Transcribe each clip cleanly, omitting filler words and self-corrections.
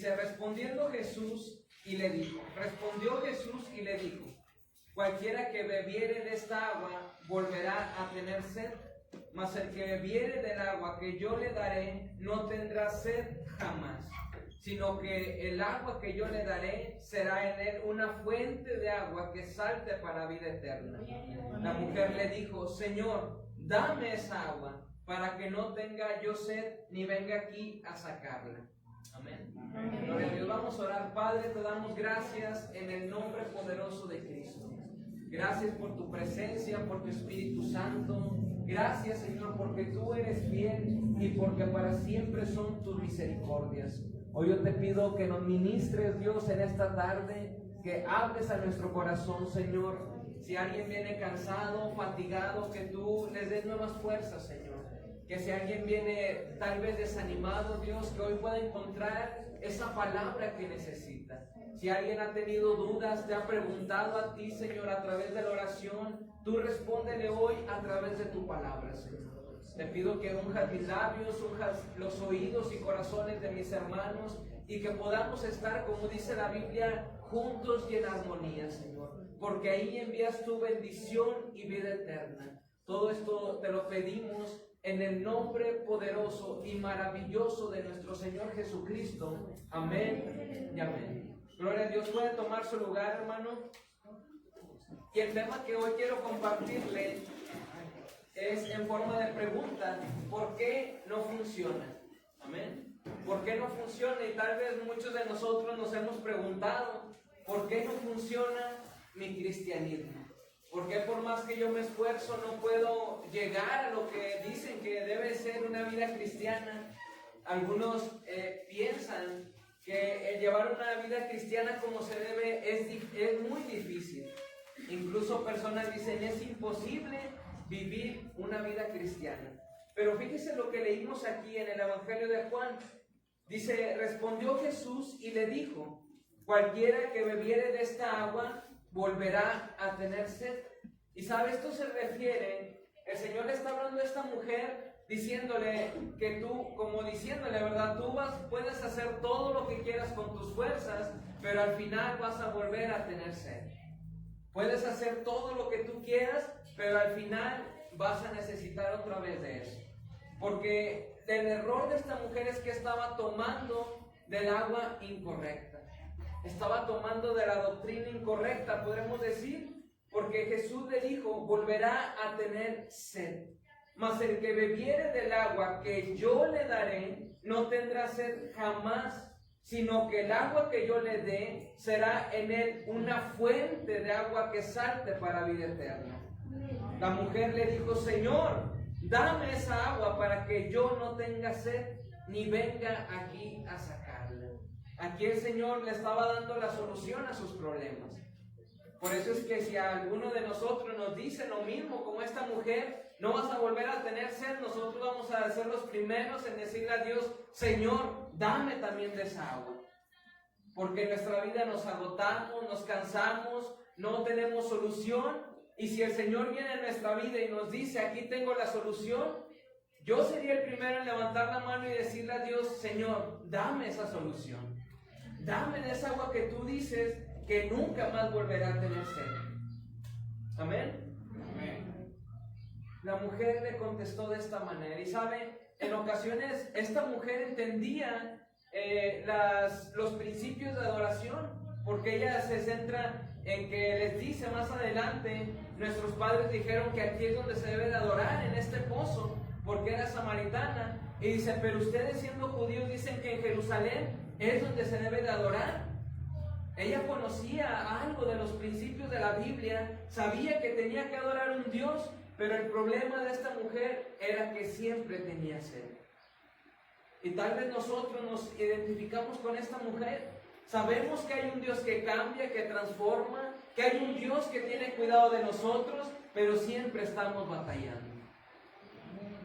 Dice, respondió Jesús y le dijo, cualquiera que bebiere de esta agua volverá a tener sed, mas el que bebiere del agua que yo le daré no tendrá sed jamás, sino que el agua que yo le daré será en él una fuente de agua que salte para vida eterna. La mujer le dijo, Señor, dame esa agua para que no tenga yo sed ni venga aquí a sacarla. Amén. Gloria a Dios. Vamos a orar. Padre, te damos gracias en el nombre poderoso de Cristo. Gracias por tu presencia, por tu Espíritu Santo. Gracias, Señor, porque tú eres fiel y porque para siempre son tus misericordias. Hoy yo te pido que nos ministres, Dios, en esta tarde, que hables a nuestro corazón, Señor. Si alguien viene cansado, fatigado, que tú les des nuevas fuerzas, Señor. Que si alguien viene tal vez desanimado, Dios, que hoy pueda encontrar esa palabra que necesita. Si alguien ha tenido dudas, te ha preguntado a ti, Señor, a través de la oración, tú respóndele hoy a través de tu palabra, Señor. Te pido que unjas mis labios, unjas los oídos y corazones de mis hermanos y que podamos estar, como dice la Biblia, juntos y en armonía, Señor. Porque ahí envías tu bendición y vida eterna. Todo esto te lo pedimos en el nombre poderoso y maravilloso de nuestro Señor Jesucristo. Amén y amén. Gloria a Dios. Puede tomar su lugar, hermano. Y el tema que hoy quiero compartirle es en forma de pregunta: ¿por qué no funciona? Amén. ¿Por qué no funciona? Y tal vez muchos de nosotros nos hemos preguntado, ¿por qué no funciona mi cristianismo? ¿Por qué por más que yo me esfuerzo no puedo llegar a lo que dicen que debe ser una vida cristiana? Algunos piensan que el llevar una vida cristiana como se debe es muy difícil. Incluso personas dicen, es imposible vivir una vida cristiana. Pero fíjese lo que leímos aquí en el Evangelio de Juan. Dice, respondió Jesús y le dijo, cualquiera que bebiere de esta agua volverá a tener sed. Y sabe, esto se refiere, el Señor le está hablando a esta mujer, diciéndole que tú, como diciéndole, ¿verdad? Tú puedes hacer todo lo que quieras con tus fuerzas, pero al final vas a volver a tener sed. Puedes hacer todo lo que tú quieras, pero al final vas a necesitar otra vez de eso. Porque el error de esta mujer es que estaba tomando del agua incorrecta. Estaba tomando de la doctrina incorrecta, podremos decir, porque Jesús le dijo, volverá a tener sed. Mas el que bebiere del agua que yo le daré, no tendrá sed jamás, sino que el agua que yo le dé será en él una fuente de agua que salte para vida eterna. La mujer le dijo, Señor, dame esa agua para que yo no tenga sed, ni venga aquí a sacarla. Aquí el Señor le estaba dando la solución a sus problemas. Por eso es que si a alguno de nosotros nos dice lo mismo como esta mujer, no vas a volver a tener sed, nosotros vamos a ser los primeros en decirle a Dios, Señor, dame también de esa agua. Porque en nuestra vida nos agotamos, nos cansamos, no tenemos solución. Y si el Señor viene a nuestra vida y nos dice, aquí tengo la solución, yo sería el primero en levantar la mano y decirle a Dios, Señor, dame esa solución. Dame de esa agua que tú dices que nunca más volverá a tener sed. Amén. Amén. La mujer le contestó de esta manera. Y sabe, en ocasiones esta mujer entendía los principios de adoración, porque ella se centra en que les dice más adelante, nuestros padres dijeron que aquí es donde se debe de adorar, en este pozo, porque era samaritana. Y dice, pero ustedes siendo judíos dicen que en Jerusalén es donde se debe de adorar. Ella conocía algo de los principios de la Biblia, sabía que tenía que adorar a un Dios, pero el problema de esta mujer era que siempre tenía sed. Y tal vez nosotros nos identificamos con esta mujer. Sabemos que hay un Dios que cambia, que transforma, que hay un Dios que tiene cuidado de nosotros, pero siempre estamos batallando.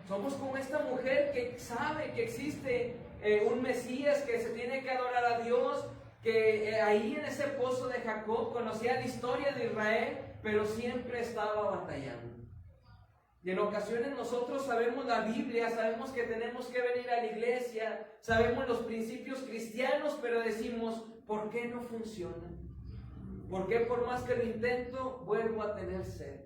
Somos como esta mujer que sabe que existe un Mesías, que se tiene que adorar a Dios, que ahí en ese pozo de Jacob conocía la historia de Israel, pero siempre estaba batallando. Y en ocasiones nosotros sabemos la Biblia, sabemos que tenemos que venir a la iglesia, sabemos los principios cristianos, pero decimos, ¿por qué no funciona? ¿Por qué por más que lo intento, vuelvo a tener sed?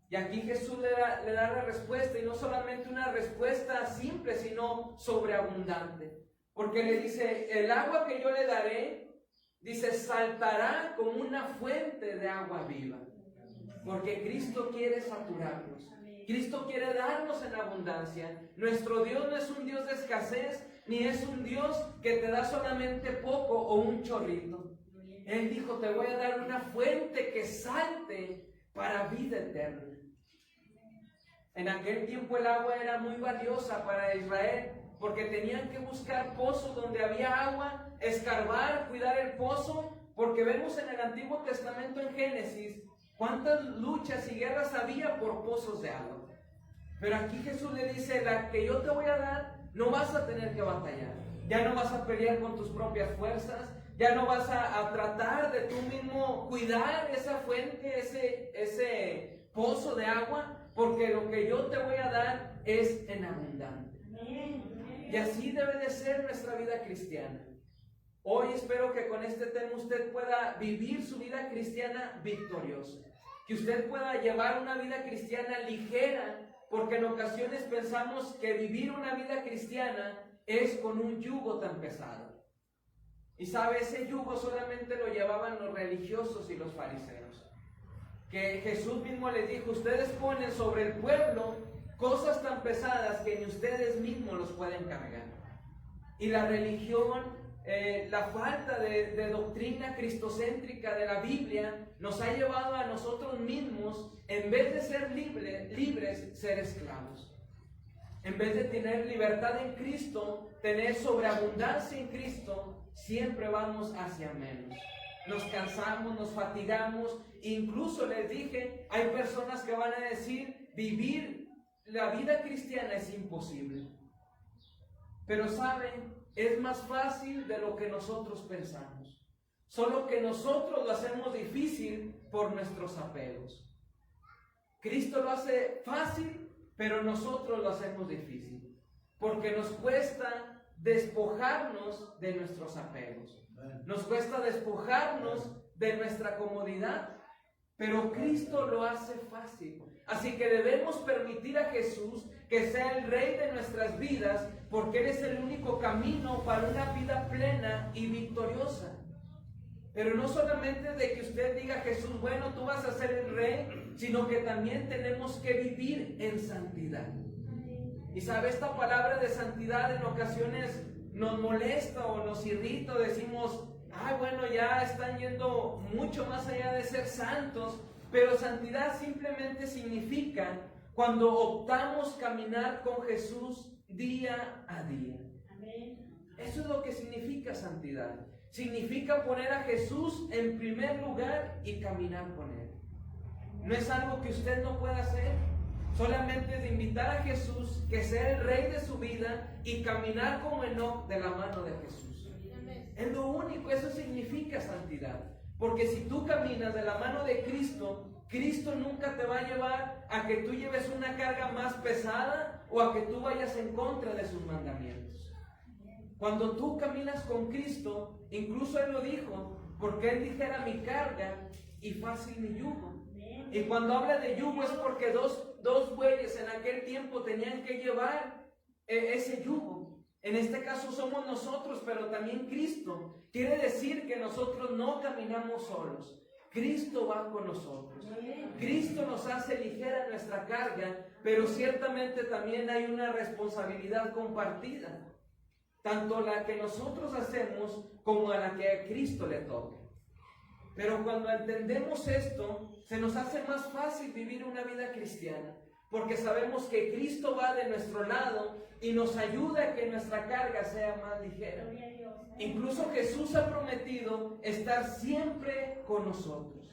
Y aquí Jesús le da la respuesta, y no solamente una respuesta simple, sino sobreabundante. Porque le dice, el agua que yo le daré, dice, saltará como una fuente de agua viva. Porque Cristo quiere saturarnos. Cristo quiere darnos en abundancia. Nuestro Dios no es un Dios de escasez, ni es un Dios que te da solamente poco o un chorrito. Él dijo, te voy a dar una fuente que salte para vida eterna. En aquel tiempo el agua era muy valiosa para Israel, porque tenían que buscar pozos donde había agua, escarbar, cuidar el pozo, porque vemos en el Antiguo Testamento en Génesis cuántas luchas y guerras había por pozos de agua. Pero aquí Jesús le dice, la que yo te voy a dar, no vas a tener que batallar. Ya no vas a pelear con tus propias fuerzas, ya no vas a tratar de tú mismo cuidar esa fuente, ese pozo de agua, porque lo que yo te voy a dar es en abundante. Y así debe de ser nuestra vida cristiana. Hoy espero que con este tema usted pueda vivir su vida cristiana victoriosa. Que usted pueda llevar una vida cristiana ligera, porque en ocasiones pensamos que vivir una vida cristiana es con un yugo tan pesado. Y sabe, ese yugo solamente lo llevaban los religiosos y los fariseos. Que Jesús mismo les dijo, ustedes ponen sobre el pueblo cosas tan pesadas que ni ustedes mismos los pueden cargar. Y la religión, la falta de doctrina cristocéntrica de la Biblia nos ha llevado a nosotros mismos, en vez de ser libres, ser esclavos. En vez de tener libertad en Cristo, tener sobreabundancia en Cristo, siempre vamos hacia menos. Nos cansamos, nos fatigamos. Incluso les dije, hay personas que van a decir, vivir la vida cristiana es imposible. Pero saben, es más fácil de lo que nosotros pensamos. Solo que nosotros lo hacemos difícil por nuestros apegos. Cristo lo hace fácil, pero nosotros lo hacemos difícil. Porque nos cuesta despojarnos de nuestros apegos. Nos cuesta despojarnos de nuestra comodidad, pero Cristo lo hace fácil. Así que debemos permitir a Jesús que sea el Rey de nuestras vidas, porque Él es el único camino para una vida plena y victoriosa. Pero no solamente de que usted diga, Jesús, bueno, tú vas a ser el Rey, sino que también tenemos que vivir en santidad. Y sabe, esta palabra de santidad en ocasiones nos molesta o nos irrita, decimos, bueno, ya están yendo mucho más allá de ser santos, pero santidad simplemente significa cuando optamos caminar con Jesús día a día. Eso es lo que significa santidad. Significa poner a Jesús en primer lugar y caminar con Él. No es algo que usted no pueda hacer. Solamente es de invitar a Jesús, que sea el Rey de su vida, y caminar como Enoc de la mano de Jesús. Es lo único, eso significa santidad. Porque si tú caminas de la mano de Cristo, Cristo nunca te va a llevar a que tú lleves una carga más pesada o a que tú vayas en contra de sus mandamientos. Cuando tú caminas con Cristo, incluso Él lo dijo, porque Él dijera mi carga y fácil mi yugo. Y cuando habla de yugo es porque dos bueyes en aquel tiempo tenían que llevar ese yugo. En este caso somos nosotros, pero también Cristo. Quiere decir que nosotros no caminamos solos. Cristo va con nosotros. Cristo nos hace ligera nuestra carga, pero ciertamente también hay una responsabilidad compartida. Tanto la que nosotros hacemos como a la que a Cristo le toca. Pero cuando entendemos esto, se nos hace más fácil vivir una vida cristiana, porque sabemos que Cristo va de nuestro lado y nos ayuda a que nuestra carga sea más ligera. Incluso Jesús ha prometido estar siempre con nosotros.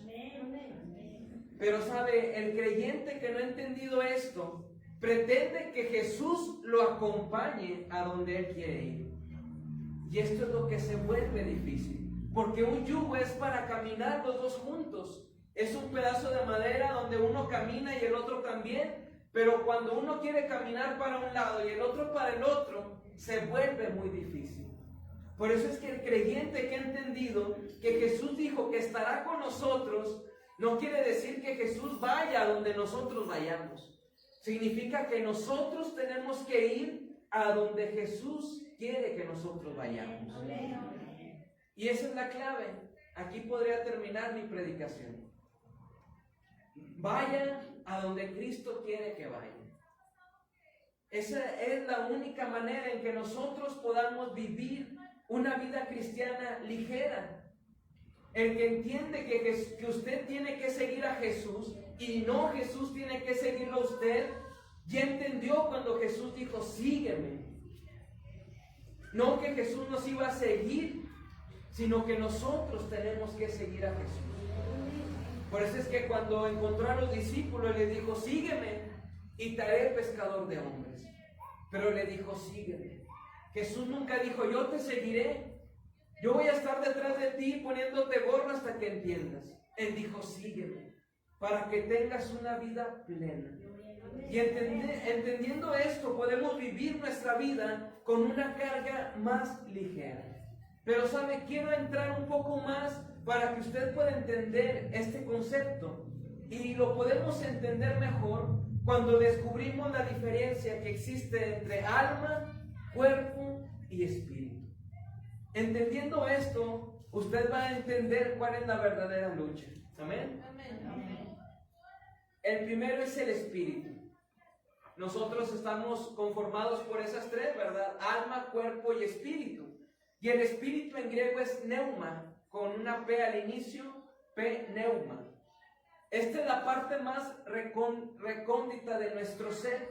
Pero sabe, el creyente que no ha entendido esto, pretende que Jesús lo acompañe a donde Él quiere ir. Y esto es lo que se vuelve difícil. Porque un yugo es para caminar los dos juntos. Es un pedazo de madera donde uno camina y el otro también, pero cuando uno quiere caminar para un lado y el otro para el otro, se vuelve muy difícil. Por eso es que el creyente que ha entendido que Jesús dijo que estará con nosotros, no quiere decir que Jesús vaya a donde nosotros vayamos. Significa que nosotros tenemos que ir a donde Jesús quiere que nosotros vayamos. Y esa es la clave. Aquí podría terminar mi predicación. Vayan a donde Cristo quiere que vayan. Esa es la única manera en que nosotros podamos vivir una vida cristiana ligera. El que entiende que usted tiene que seguir a Jesús y no Jesús tiene que seguirlo a usted, ya entendió cuando Jesús dijo, sígueme. No que Jesús nos iba a seguir, sino que nosotros tenemos que seguir a Jesús. Por eso es que cuando encontró a los discípulos le dijo, sígueme y te haré pescador de hombres. Pero le dijo, sígueme. Jesús nunca dijo, yo te seguiré. Yo voy a estar detrás de ti poniéndote gorro hasta que entiendas. Él dijo, sígueme, para que tengas una vida plena. Y entendiendo esto, podemos vivir nuestra vida con una carga más ligera. Pero sabe, quiero entrar un poco más para que usted pueda entender este concepto. Y lo podemos entender mejor cuando descubrimos la diferencia que existe entre alma, cuerpo y espíritu. Entendiendo esto, usted va a entender cuál es la verdadera lucha. ¿Amén? Amén. El primero es el espíritu. Nosotros estamos conformados por esas tres, ¿verdad? Alma, cuerpo y espíritu. Y el espíritu en griego es pneuma, con una P al inicio, pneuma. Esta es la parte más recóndita de nuestro ser.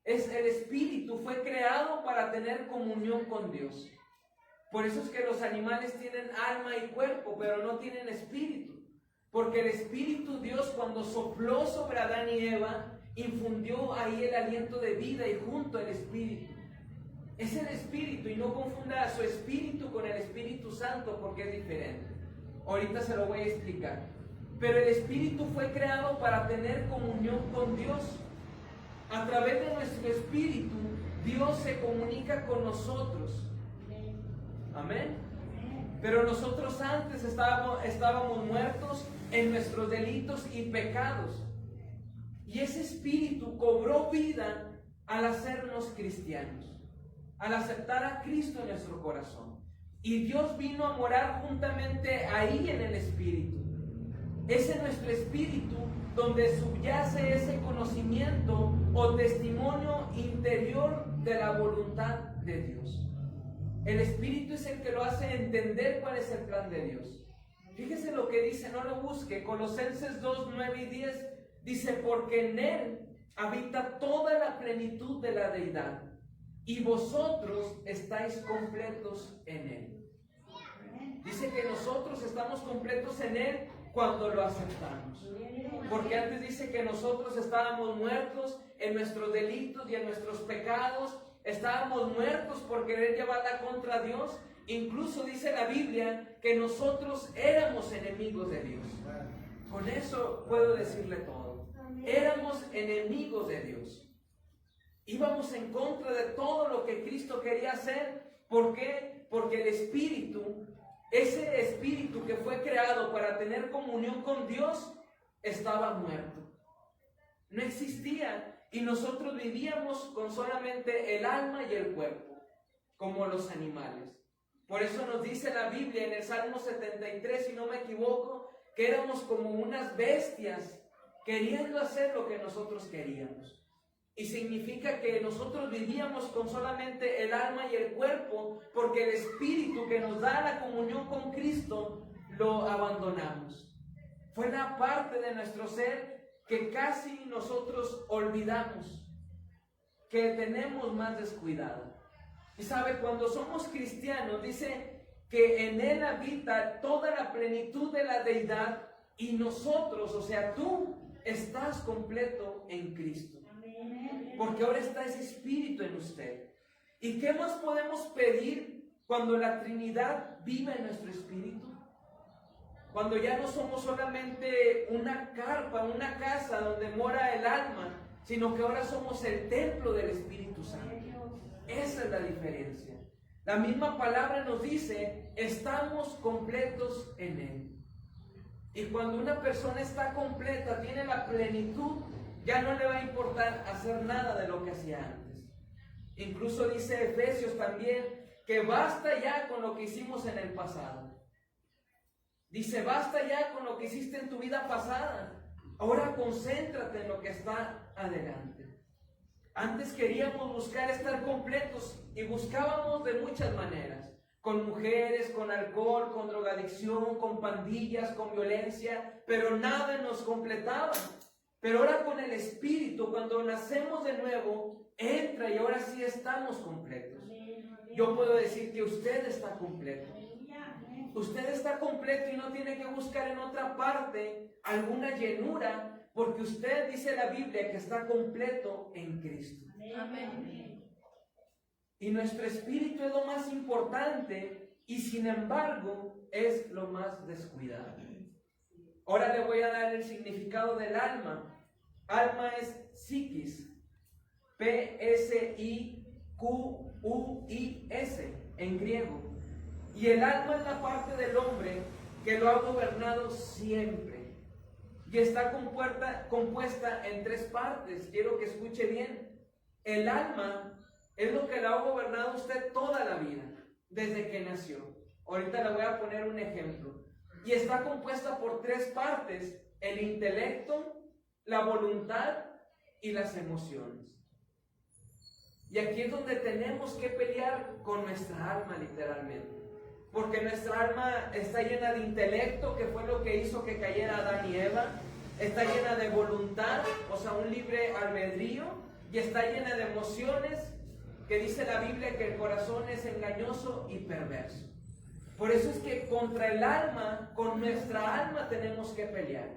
Es el espíritu, fue creado para tener comunión con Dios. Por eso es que los animales tienen alma y cuerpo, pero no tienen espíritu. Porque el espíritu, Dios cuando sopló sobre Adán y Eva, infundió ahí el aliento de vida y junto el espíritu. Es el espíritu, y no confunda a su espíritu con el Espíritu Santo porque es diferente. Ahorita se lo voy a explicar. Pero el espíritu fue creado para tener comunión con Dios. A través de nuestro espíritu, Dios se comunica con nosotros. Amén. Pero nosotros antes estábamos muertos en nuestros delitos y pecados. Y ese espíritu cobró vida al hacernos cristianos, al aceptar a Cristo en nuestro corazón. Y Dios vino a morar juntamente ahí en el espíritu. Es en nuestro espíritu donde subyace ese conocimiento o testimonio interior de la voluntad de Dios. El espíritu es el que lo hace entender cuál es el plan de Dios. Fíjese lo que dice, no lo busque. Colosenses 2, 9 y 10 dice, porque en Él habita toda la plenitud de la deidad, y vosotros estáis completos en Él. Dice que nosotros estamos completos en Él cuando lo aceptamos. Porque antes dice que nosotros estábamos muertos en nuestros delitos y en nuestros pecados. Estábamos muertos por querer llevarla contra Dios. Incluso dice la Biblia que nosotros éramos enemigos de Dios. Con eso puedo decirle todo. Éramos enemigos de Dios. Íbamos en contra de todo lo que Cristo quería hacer. ¿Por qué? Porque el espíritu, ese espíritu que fue creado para tener comunión con Dios, estaba muerto. No existía. Y nosotros vivíamos con solamente el alma y el cuerpo, como los animales. Por eso nos dice la Biblia en el Salmo 73, si no me equivoco, que éramos como unas bestias queriendo hacer lo que nosotros queríamos. Y significa que nosotros vivíamos con solamente el alma y el cuerpo, porque el espíritu que nos da la comunión con Cristo lo abandonamos. Fue una parte de nuestro ser que casi nosotros olvidamos, que tenemos más descuidado. Y sabe, cuando somos cristianos, dice que en Él habita toda la plenitud de la deidad, y nosotros, o sea, tú estás completo en Cristo. Porque ahora está ese espíritu en usted. ¿Y qué más podemos pedir cuando la Trinidad vive en nuestro espíritu? cuando ya no somos solamente una carpa, una casa donde mora el alma, sino que ahora somos el templo del Espíritu Santo. Esa es la diferencia. La misma palabra nos dice, estamos completos en Él. Y cuando una persona está completa, tiene la plenitud, ya no le va a importar hacer nada de lo que hacía antes. Incluso dice Efesios también que basta ya con lo que hicimos en el pasado. Dice, basta ya con lo que hiciste en tu vida pasada. Ahora concéntrate en lo que está adelante. Antes queríamos buscar estar completos y buscábamos de muchas maneras. Con mujeres, con alcohol, con drogadicción, con pandillas, con violencia, pero nada nos completaba. Pero ahora con el Espíritu, cuando nacemos de nuevo, entra y ahora sí estamos completos. Yo puedo decir que usted está completo. Usted está completo y no tiene que buscar en otra parte alguna llenura, porque usted, dice la Biblia, que está completo en Cristo. Amén. Y nuestro espíritu es lo más importante y sin embargo es lo más descuidado. Ahora le voy a dar el significado del alma. Alma es psiquis, P-S-I-Q-U-I-S en griego. Y el alma es la parte del hombre que lo ha gobernado siempre. Y está compuesta en tres partes. Quiero que escuche bien. El alma es lo que lo ha gobernado usted toda la vida, desde que nació. Ahorita le voy a poner un ejemplo. Y está compuesta por tres partes: el intelecto, la voluntad y las emociones. Y aquí es donde tenemos que pelear con nuestra alma, literalmente. Porque nuestra alma está llena de intelecto, que fue lo que hizo que cayera Adán y Eva. Está llena de voluntad, o sea, un libre albedrío. Y está llena de emociones, que dice la Biblia que el corazón es engañoso y perverso. Por eso es que contra el alma, con nuestra alma tenemos que pelear.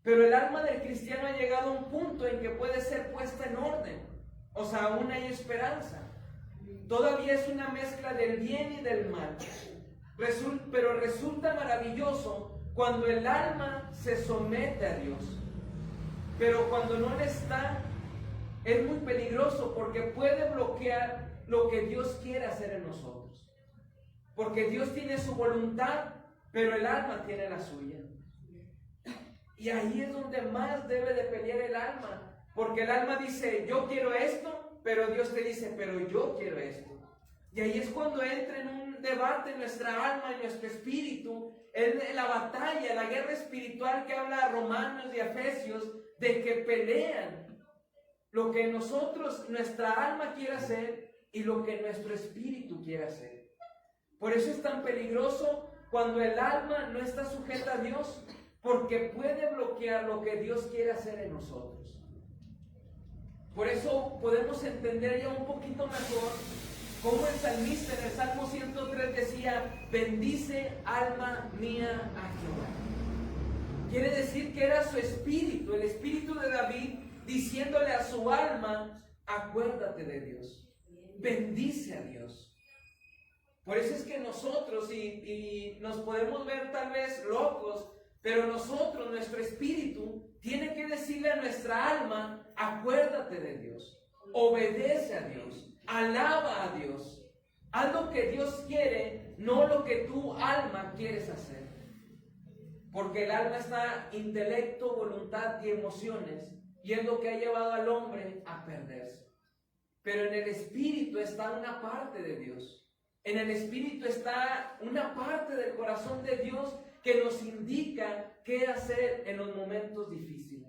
Pero el alma del cristiano ha llegado a un punto en que puede ser puesta en orden. O sea, aún hay esperanza. Todavía es una mezcla del bien y del mal. Pero resulta maravilloso cuando el alma se somete a Dios. Pero cuando no le está, es muy peligroso porque puede bloquear lo que Dios quiere hacer en nosotros. Porque Dios tiene su voluntad, pero el alma tiene la suya. Y ahí es donde más debe de pelear el alma. Porque el alma dice, yo quiero esto, pero Dios te dice, pero yo quiero esto. Y ahí es cuando entra en un debate en nuestra alma, en nuestro espíritu, en la batalla, la guerra espiritual que habla Romanos y Efesios, de que pelean lo que nosotros, nuestra alma quiere hacer y lo que nuestro espíritu quiere hacer. Por eso es tan peligroso cuando el alma no está sujeta a Dios, porque puede bloquear lo que Dios quiere hacer en nosotros. Por eso podemos entender ya un poquito mejor cómo el salmista en el Salmo 103 decía, bendice alma mía a Jehová. Quiere decir que era su espíritu, el espíritu de David, diciéndole a su alma, acuérdate de Dios, bendice a Dios. Por eso es que nosotros, y nos podemos ver tal vez locos, pero nosotros, nuestro espíritu, tiene que decirle a nuestra alma, acuérdate de Dios, obedece a Dios, alaba a Dios, haz lo que Dios quiere, no lo que tu alma quieres hacer. Porque el alma está intelecto, voluntad y emociones, y es lo que ha llevado al hombre a perderse. Pero en el espíritu está una parte de Dios. En el espíritu está una parte del corazón de Dios que nos indica qué hacer en los momentos difíciles.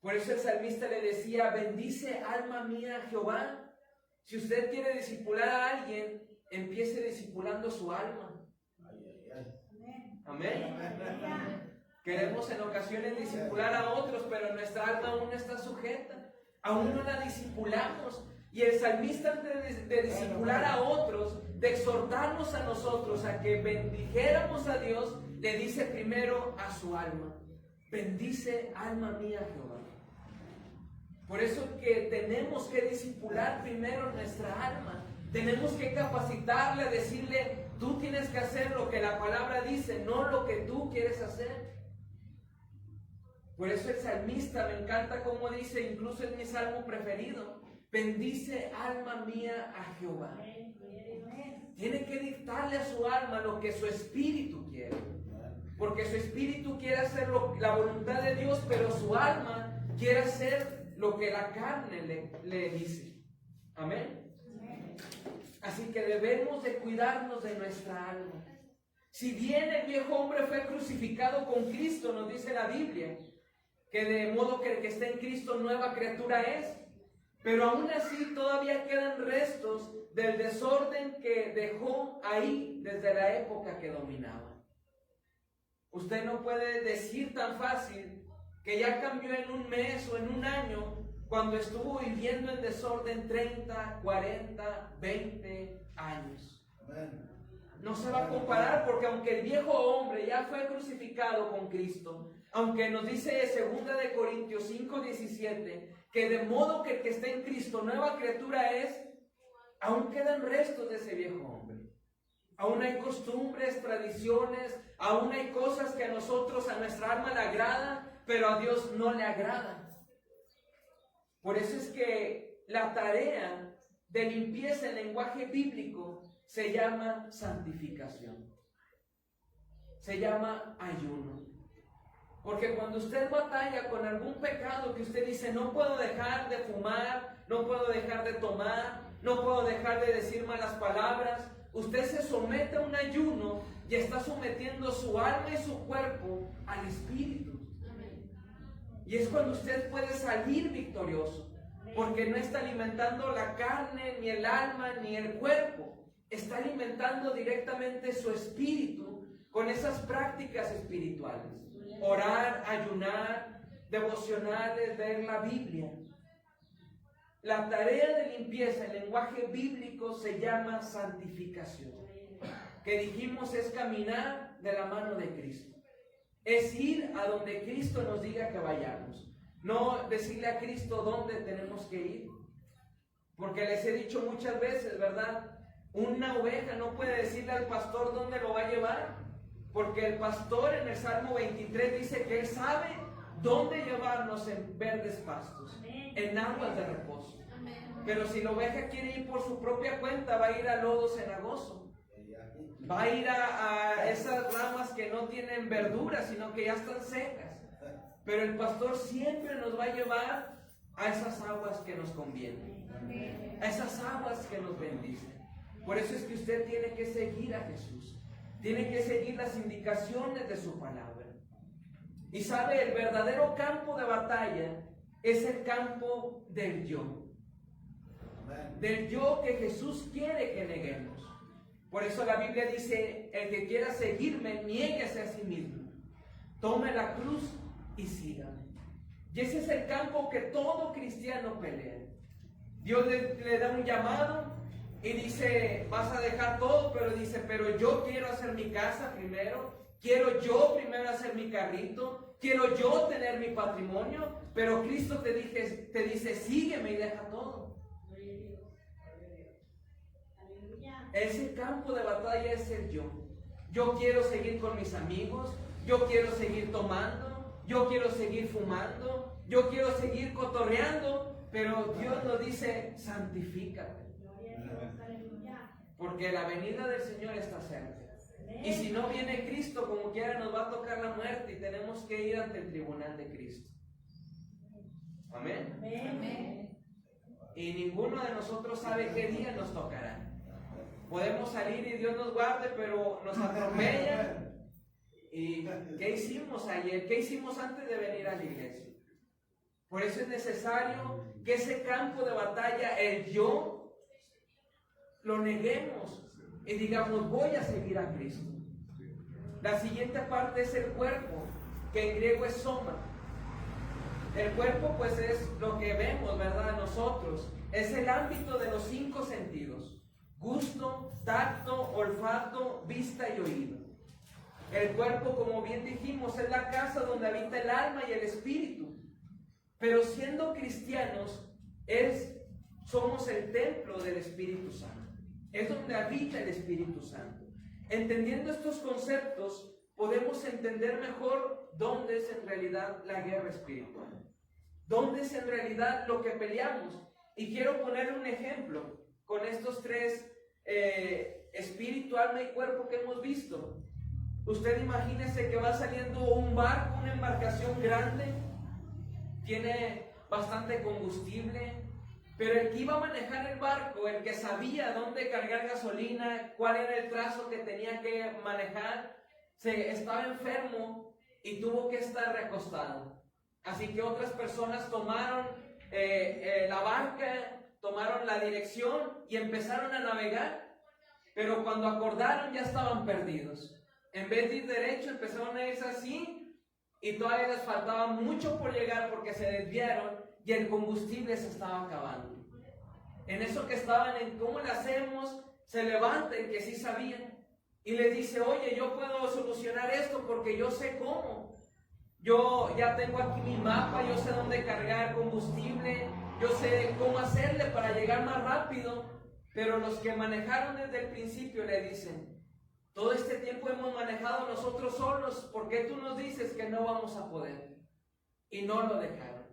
Por eso el salmista le decía, bendice alma mía a Jehová. Si usted quiere discipular a alguien, empiece discipulando su alma. Amén. Queremos en ocasiones discipular a otros, pero nuestra alma aún no está sujeta. Aún no la discipulamos. Y el salmista, antes de discipular a otros, de exhortarnos a nosotros a que bendijéramos a Dios, le dice primero a su alma, bendice alma mía Jehová. Por eso que tenemos que discipular primero nuestra alma, Tenemos que capacitarle, decirle, tú tienes que hacer lo que la palabra dice, no lo que tú quieres hacer. Por eso el salmista, me encanta cómo dice, incluso es mi salmo preferido, bendice alma mía a Jehová. Tiene que dictarle a su alma lo que su espíritu quiere. Porque su espíritu quiere hacer la voluntad de Dios, pero su alma quiere hacer lo que la carne le dice. Amén. Así que debemos de cuidarnos de nuestra alma. Si bien el viejo hombre fue crucificado con Cristo, nos dice la Biblia, que de modo que el que está en Cristo nueva criatura es, pero aún así todavía quedan restos del desorden que dejó ahí desde la época que dominaba. Usted no puede decir tan fácil que ya cambió en un mes o en un año cuando estuvo viviendo en desorden 30, 40, 20 años. No se va a comparar, porque aunque el viejo hombre ya fue crucificado con Cristo, aunque nos dice 2 de Corintios 5:17, que de modo que el que está en Cristo nueva criatura es, aún quedan restos de ese viejo hombre. Aún hay costumbres, tradiciones, aún hay cosas que a nosotros, a nuestra alma le agradan, pero a Dios no le agradan. Por eso es que la tarea de limpieza en lenguaje bíblico se llama santificación. Se llama ayuno. Porque cuando usted batalla con algún pecado que usted dice, no puedo dejar de fumar, no puedo dejar de tomar, no puedo dejar de decir malas palabras, usted se somete a un ayuno y está sometiendo su alma y su cuerpo al Espíritu. Y es cuando usted puede salir victorioso, porque no está alimentando la carne, ni el alma, ni el cuerpo. Está alimentando directamente su espíritu con esas prácticas espirituales. Orar, ayunar, devocionales, leer la Biblia. La tarea de limpieza en lenguaje bíblico se llama santificación. Que dijimos es caminar de la mano de Cristo. Es ir a donde Cristo nos diga que vayamos. No decirle a Cristo dónde tenemos que ir. Porque les he dicho muchas veces, ¿verdad? Una oveja no puede decirle al pastor dónde lo va a llevar. Porque el pastor en el Salmo 23 dice que él sabe dónde llevarnos en verdes pastos, en aguas de reposo. Pero si la oveja quiere ir por su propia cuenta, va a ir a lodo cenagoso. Va a ir a esas ramas que no tienen verdura, sino que ya están secas. Pero el pastor siempre nos va a llevar a esas aguas que nos convienen, a esas aguas que nos bendicen. Por eso es que usted tiene que seguir a Jesús, tiene que seguir las indicaciones de su palabra. Y sabe, el verdadero campo de batalla es el campo del yo. Del yo que Jesús quiere que neguemos. Por eso la Biblia dice, el que quiera seguirme, niéguese a sí mismo. Tome la cruz y sígame. Y ese es el campo que todo cristiano pelea. Dios le da un llamado y dice, vas a dejar todo, pero dice, pero yo quiero hacer mi casa primero, quiero yo primero hacer mi carrito, quiero yo tener mi patrimonio, pero Cristo te dice, sígueme y deja todo. Ese campo de batalla es el yo. Yo quiero seguir con mis amigos, yo quiero seguir tomando, yo quiero seguir fumando, yo quiero seguir cotorreando, pero Dios nos dice, santifícate. Porque la venida del Señor está cerca. Y si no viene Cristo, como quiera nos va a tocar la muerte y tenemos que ir ante el tribunal de Cristo. Amén. Amén. Y ninguno de nosotros sabe qué día nos tocará. Podemos salir y Dios nos guarde, pero nos atropellan. ¿Y qué hicimos ayer? ¿Qué hicimos antes de venir a la iglesia? Por eso es necesario que ese campo de batalla, el yo, lo neguemos y digamos, voy a seguir a Cristo. La siguiente parte es el cuerpo, que en griego es soma. El cuerpo pues es lo que vemos, ¿verdad? Nosotros. Es el ámbito de los 5 sentidos. Gusto, tacto, olfato, vista y oído. El cuerpo, como bien dijimos, es la casa donde habita el alma y el espíritu. Pero siendo cristianos, somos el templo del Espíritu Santo. es donde habita el Espíritu Santo. Entendiendo estos conceptos, podemos entender mejor dónde es en realidad la guerra espiritual. Dónde es en realidad lo que peleamos. Y quiero poner un ejemplo con estos tres, espíritu, alma y cuerpo que hemos visto. Usted imagínese que va saliendo un barco, una embarcación grande, tiene bastante combustible, pero el que iba a manejar el barco, el que sabía dónde cargar gasolina, cuál era el trazo que tenía que manejar, estaba enfermo y tuvo que estar recostado. Así que otras personas tomaron la barca, tomaron la dirección y empezaron a navegar, pero cuando acordaron ya estaban perdidos. En vez de ir derecho, empezaron a irse así y todavía les faltaba mucho por llegar porque se desviaron y el combustible se estaba acabando. En eso que estaban en cómo le hacemos, se levantan, que sí sabían, y les dice: oye, yo puedo solucionar esto porque yo sé cómo. Yo ya tengo aquí mi mapa, yo sé dónde cargar combustible, yo sé cómo hacerle para llegar más rápido. Pero los que manejaron desde el principio le dicen: todo este tiempo hemos manejado nosotros solos, ¿por qué tú nos dices que no vamos a poder? Y no lo dejaron.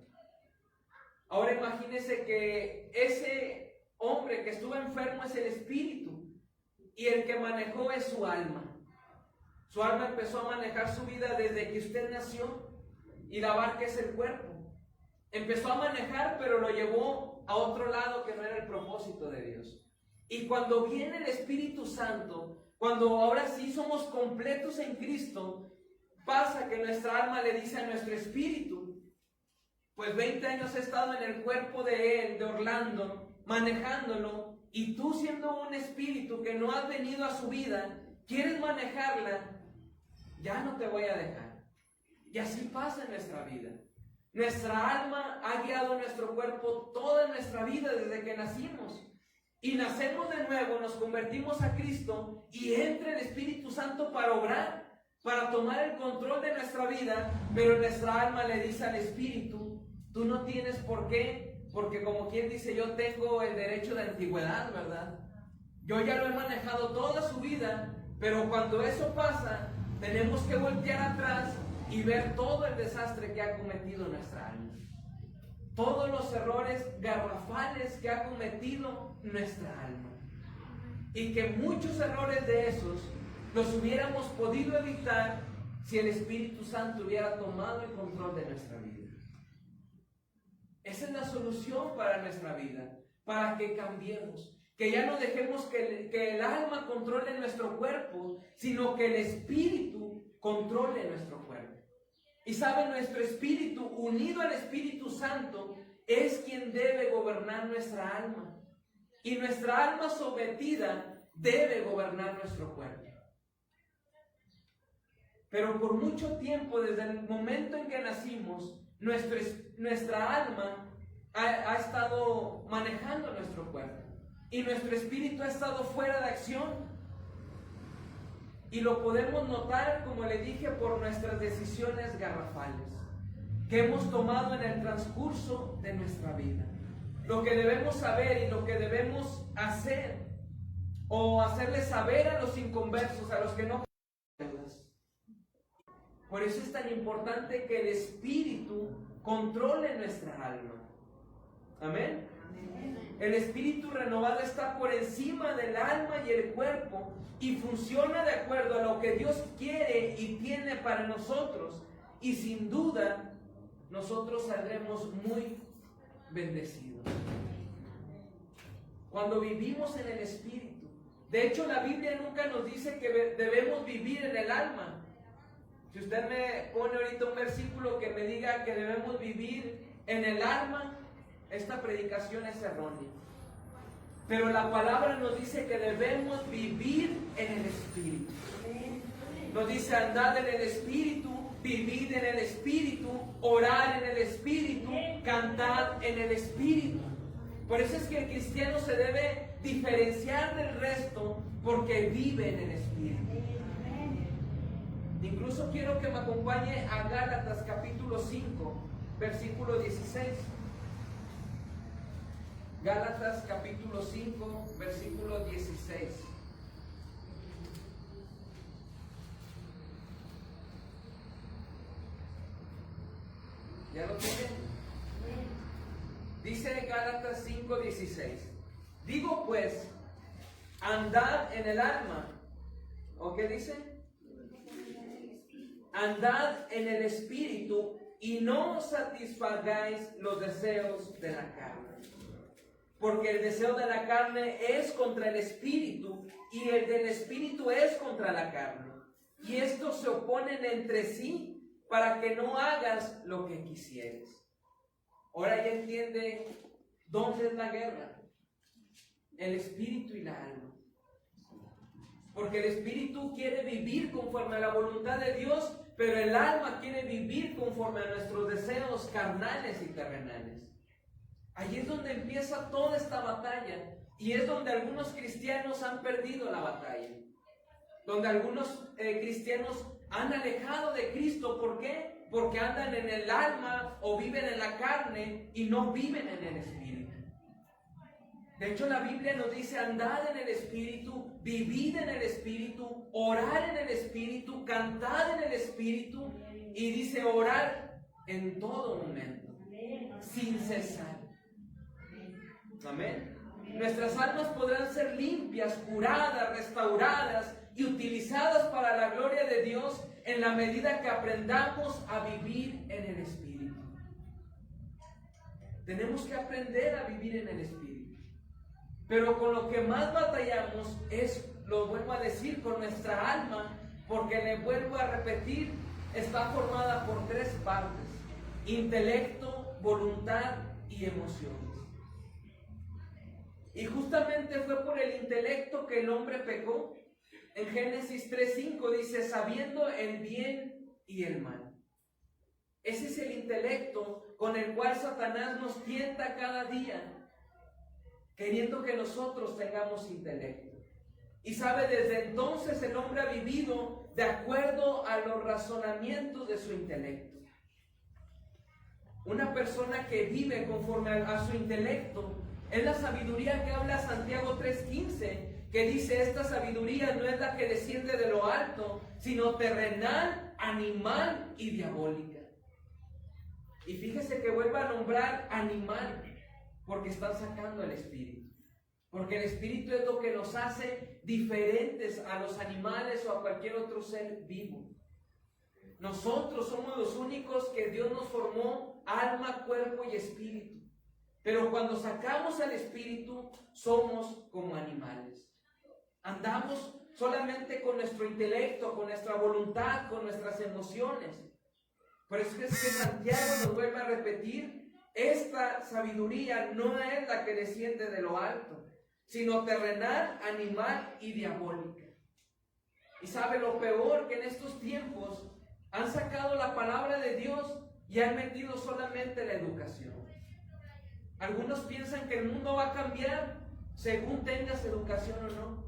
Ahora imagínese que ese hombre que estuvo enfermo es el espíritu y el que manejó es su alma. Su alma empezó a manejar su vida desde que usted nació y la barca es el cuerpo. Empezó a manejar, pero lo llevó a otro lado que no era el propósito de Dios. Y cuando viene el Espíritu Santo, cuando ahora sí somos completos en Cristo, pasa que nuestra alma le dice a nuestro espíritu: pues 20 años he estado en el cuerpo de él, de Orlando, manejándolo, y tú siendo un espíritu que no has venido a su vida, quieres manejarla, ya no te voy a dejar. Y así pasa en nuestra vida. Nuestra alma ha guiado nuestro cuerpo toda nuestra vida desde que nacimos. Y nacemos de nuevo, nos convertimos a Cristo y entra el Espíritu Santo para obrar, para tomar el control de nuestra vida, pero nuestra alma le dice al Espíritu: tú no tienes por qué, porque como quien dice, yo tengo el derecho de antigüedad, ¿verdad? Yo ya lo he manejado toda su vida, pero cuando eso pasa, tenemos que voltear atrás y ver todo el desastre que ha cometido nuestra alma. Todos los errores garrafales que ha cometido nuestra alma. Y que muchos errores de esos los hubiéramos podido evitar si el Espíritu Santo hubiera tomado el control de nuestra vida. Esa es la solución para nuestra vida, para que cambiemos. Que ya no dejemos que el alma controle nuestro cuerpo, sino que el Espíritu controle nuestro cuerpo. Y sabe, nuestro espíritu unido al Espíritu Santo es quien debe gobernar nuestra alma. Y nuestra alma sometida debe gobernar nuestro cuerpo. Pero por mucho tiempo, desde el momento en que nacimos, nuestra alma ha estado manejando nuestro cuerpo. Y nuestro espíritu ha estado fuera de acción. Y lo podemos notar, como le dije, por nuestras decisiones garrafales que hemos tomado en el transcurso de nuestra vida. Lo que debemos saber y lo que debemos hacer, o hacerle saber a los inconversos, a los que no. Por eso es tan importante que el Espíritu controle nuestra alma. Amén. El espíritu renovado está por encima del alma y el cuerpo y funciona de acuerdo a lo que Dios quiere y tiene para nosotros. Y sin duda, nosotros saldremos muy bendecidos cuando vivimos en el espíritu. De hecho, la Biblia nunca nos dice que debemos vivir en el alma. Si usted me pone ahorita un versículo que me diga que debemos vivir en el alma, esta predicación es errónea. Pero la palabra nos dice que debemos vivir en el Espíritu. Nos dice: andad en el Espíritu, vivid en el Espíritu, orar en el Espíritu, cantad en el Espíritu. Por eso es que el cristiano se debe diferenciar del resto, porque vive en el Espíritu. Incluso quiero que me acompañe a Gálatas capítulo 5, versículo 16. Gálatas capítulo 5, versículo 16. ¿Ya lo tienen? Dice Gálatas 5, 16. Digo pues, andad en el alma. ¿O qué dice? Andad en el espíritu y no satisfagáis los deseos de la carne. Porque el deseo de la carne es contra el espíritu y el del espíritu es contra la carne. Y estos se oponen entre sí para que no hagas lo que quisieres. Ahora ya entiende dónde es la guerra. El espíritu y la alma. Porque el espíritu quiere vivir conforme a la voluntad de Dios, pero el alma quiere vivir conforme a nuestros deseos carnales y terrenales. Allí es donde empieza toda esta batalla y es donde algunos cristianos han perdido la batalla. Donde algunos cristianos han alejado de Cristo. ¿Por qué? Porque andan en el alma o viven en la carne y no viven en el espíritu. De hecho, la Biblia nos dice: andad en el espíritu, vivid en el espíritu, orar en el espíritu, cantad en el espíritu, y dice orar en todo momento, sin cesar. Amén. Nuestras almas podrán ser limpias, curadas, restauradas y utilizadas para la gloria de Dios en la medida que aprendamos a vivir en el espíritu. Tenemos que aprender a vivir en el espíritu. Pero con lo que más batallamos es, lo vuelvo a decir, con nuestra alma, porque le vuelvo a repetir, está formada por tres partes: intelecto, voluntad y emociones. Y justamente fue por el intelecto que el hombre pecó. En Génesis 3:5 dice: sabiendo el bien y el mal. Ese es el intelecto con el cual Satanás nos tienta cada día, queriendo que nosotros tengamos intelecto. Y sabe, desde entonces el hombre ha vivido de acuerdo a los razonamientos de su intelecto. Una persona que vive conforme a su intelecto es la sabiduría que habla Santiago 3:15, que dice: esta sabiduría no es la que desciende de lo alto, sino terrenal, animal y diabólica. Y fíjese que vuelve a nombrar animal, porque están sacando el espíritu. Porque el espíritu es lo que nos hace diferentes a los animales o a cualquier otro ser vivo. Nosotros somos los únicos que Dios nos formó alma, cuerpo y espíritu. Pero cuando sacamos al espíritu, somos como animales. Andamos solamente con nuestro intelecto, con nuestra voluntad, con nuestras emociones. Por eso es que Santiago nos vuelve a repetir: esta sabiduría no es la que desciende de lo alto, sino terrenal, animal y diabólica. Y sabe lo peor, que en estos tiempos han sacado la palabra de Dios y han metido solamente la educación. Algunos piensan que el mundo va a cambiar según tengas educación o no.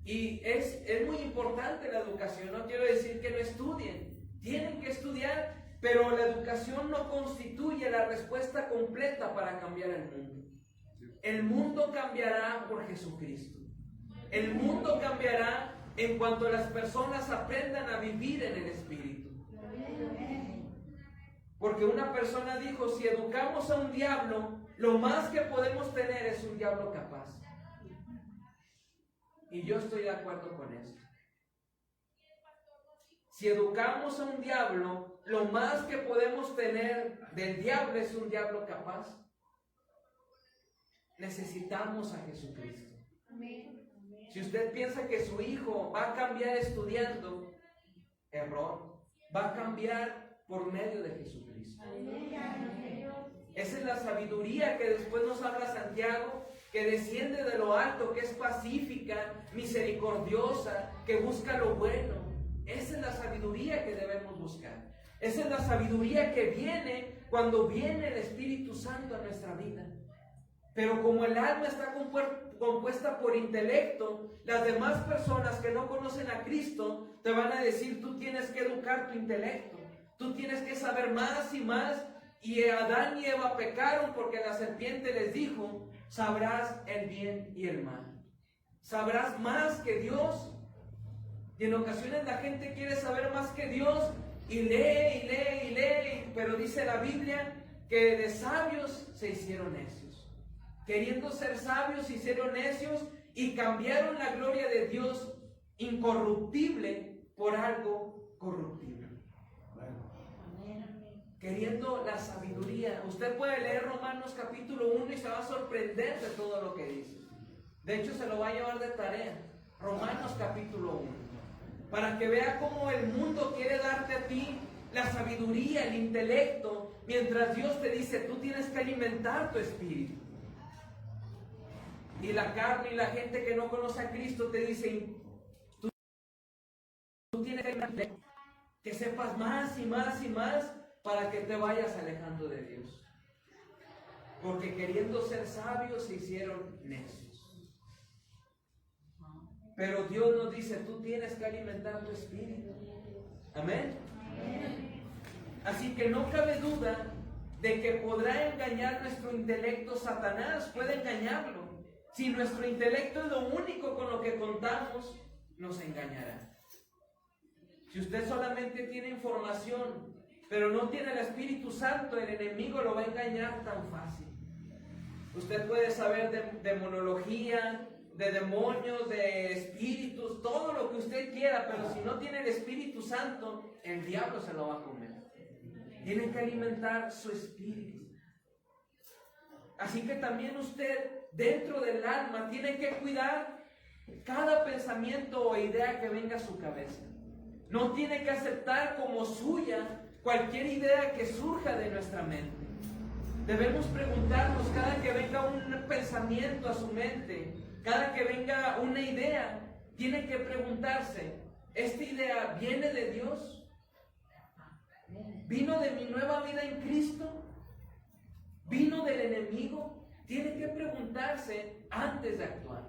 Y es muy importante la educación, no quiero decir que no estudien, tienen que estudiar, pero la educación no constituye la respuesta completa para cambiar el mundo. El mundo cambiará por Jesucristo. El mundo cambiará en cuanto las personas aprendan a vivir en el Espíritu. Porque una persona dijo: si educamos a un diablo, lo más que podemos tener es un diablo capaz. Y yo estoy de acuerdo con esto. Si educamos a un diablo, lo más que podemos tener del diablo es un diablo capaz. Necesitamos a Jesucristo. Si usted piensa que su hijo va a cambiar estudiando, error. Va a cambiar por medio de Jesucristo. Esa es la sabiduría que después nos habla Santiago, que desciende de lo alto, que es pacífica, misericordiosa, que busca lo bueno. Esa es la sabiduría que debemos buscar. Esa es la sabiduría que viene cuando viene el Espíritu Santo a nuestra vida. Pero como el alma está compuesta por intelecto, las demás personas que no conocen a Cristo te van a decir: tú tienes que educar tu intelecto, tú tienes que saber más y más, y Adán y Eva pecaron porque la serpiente les dijo, sabrás el bien y el mal. Sabrás más que Dios. Y en ocasiones la gente quiere saber más que Dios y lee y lee y lee, pero dice la Biblia que de sabios se hicieron necios. Queriendo ser sabios se hicieron necios y cambiaron la gloria de Dios incorruptible por algo corruptible. Queriendo la sabiduría. Usted puede leer Romanos capítulo 1 y se va a sorprender de todo lo que dice. De hecho, se lo va a llevar de tarea. Romanos capítulo 1. Para que vea cómo el mundo quiere darte a ti la sabiduría, el intelecto, mientras Dios te dice, tú tienes que alimentar tu espíritu. Y la carne y la gente que no conoce a Cristo te dice, tú tienes que sepas más y más y más para que te vayas alejando de Dios. Porque queriendo ser sabios se hicieron necios. Pero Dios nos dice, tú tienes que alimentar tu espíritu. Amén. Así que no cabe duda de que podrá engañar nuestro intelecto Satanás, puede engañarlo. Si nuestro intelecto es lo único con lo que contamos, nos engañará. Si usted solamente tiene información, pero no tiene el Espíritu Santo, el enemigo lo va a engañar tan fácil. Usted puede saber de demonología, de demonios, de espíritus, todo lo que usted quiera, pero si no tiene el Espíritu Santo, el diablo se lo va a comer. Tiene que alimentar su espíritu. Así que también usted, dentro del alma, tiene que cuidar cada pensamiento o idea que venga a su cabeza. No tiene que aceptar como suya cualquier idea que surja de nuestra mente. Debemos preguntarnos cada que venga un pensamiento a su mente, cada que venga una idea, tiene que preguntarse, ¿esta idea viene de Dios? ¿Vino de mi nueva vida en Cristo? ¿Vino del enemigo? Tiene que preguntarse antes de actuar.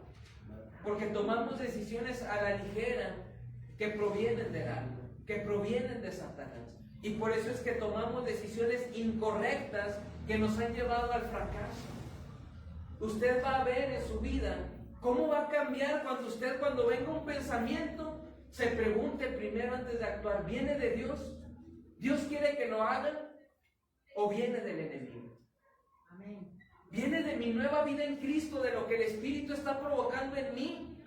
Porque tomamos decisiones a la ligera que provienen del alma, que provienen de Satanás. Y por eso es que tomamos decisiones incorrectas que nos han llevado al fracaso. Usted va a ver en su vida cómo va a cambiar cuando venga un pensamiento, se pregunte primero antes de actuar, ¿viene de Dios? ¿Dios quiere que lo haga? ¿O viene del enemigo? Amén. ¿Viene de mi nueva vida en Cristo, de lo que el Espíritu está provocando en mí?